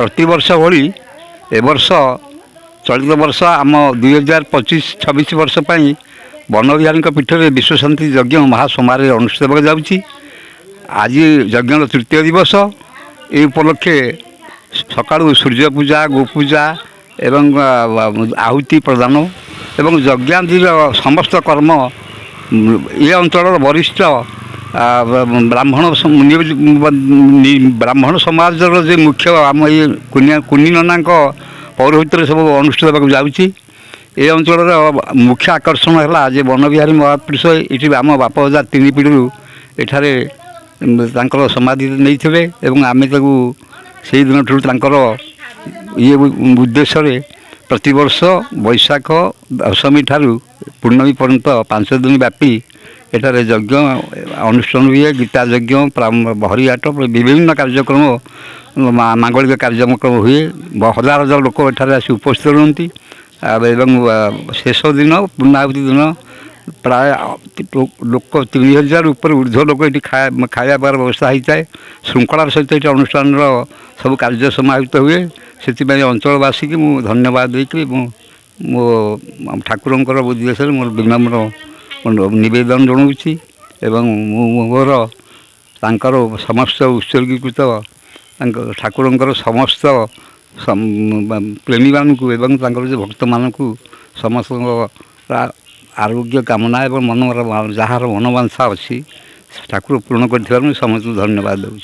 प्रतिवर्ष भली ए वर्ष चलित वर्ष आम 2025-26 वर्ष पर वन विहारी पीठ में विश्वशांति यज्ञ महासमारोह अनुष्ठित होगा जाऊँगी। आज यज्ञ तृतीय दिवस ये उपलक्षे सकाळु सूर्य पूजा गोपूजा एवं आहुति प्रदान एवं यज्ञादि समस्त कर्म ये अंचल वरिष्ठ ब्राह्मण ब्राह्मण समाज जो मुख्य आम ये कुनी नना पौरोहित्य सब अनुष्ठित होगा जाऊँगी। ये अंचल मुख्य आकर्षण है जे वन विहारी महापुरुष ये आम बापजा 3 पीढ़ी एठारे समाधि नहीं थे एवं आम से दिन ठूर ये उद्देश्य प्रतिवर्ष बैशाख दशमी ठारू पूर्णमी पर्यंत 5 दिन व्यापी एठार यज्ञ अनुष्ठान हुए। गीता यज्ञ हरिहाट विभिन्न कार्यक्रम मांगलिक कार्यक्रम हुए। हजार हजार लोक एठार आसी उपस्थित रहती एवं शेष दिन पूर्णाहुति दिन प्राय लोक 3000 ऊपर ऊर्ध्व लोक ये खायाबार व्यवस्था होता है। श्रृंखलार सहित ये अनुष्ठान सब कार्य समाहित हुए। से अंचलवासी की मुझे धन्यवाद देकर मो ठाकुरंकर उद्देश्य मोर विनम्र निवेदन जनाऊँगी एवं मोर तांकर समस्त उत्सर्गीकृत ठाकुरंकर समस्त प्रेमी मानू एवं जो भक्त मानू समस्त आरोग्य कामना एवं मन जार मनोवांछा अच्छी ठाकुर पूर्ण कर समस्त धन्यवाद दूँ।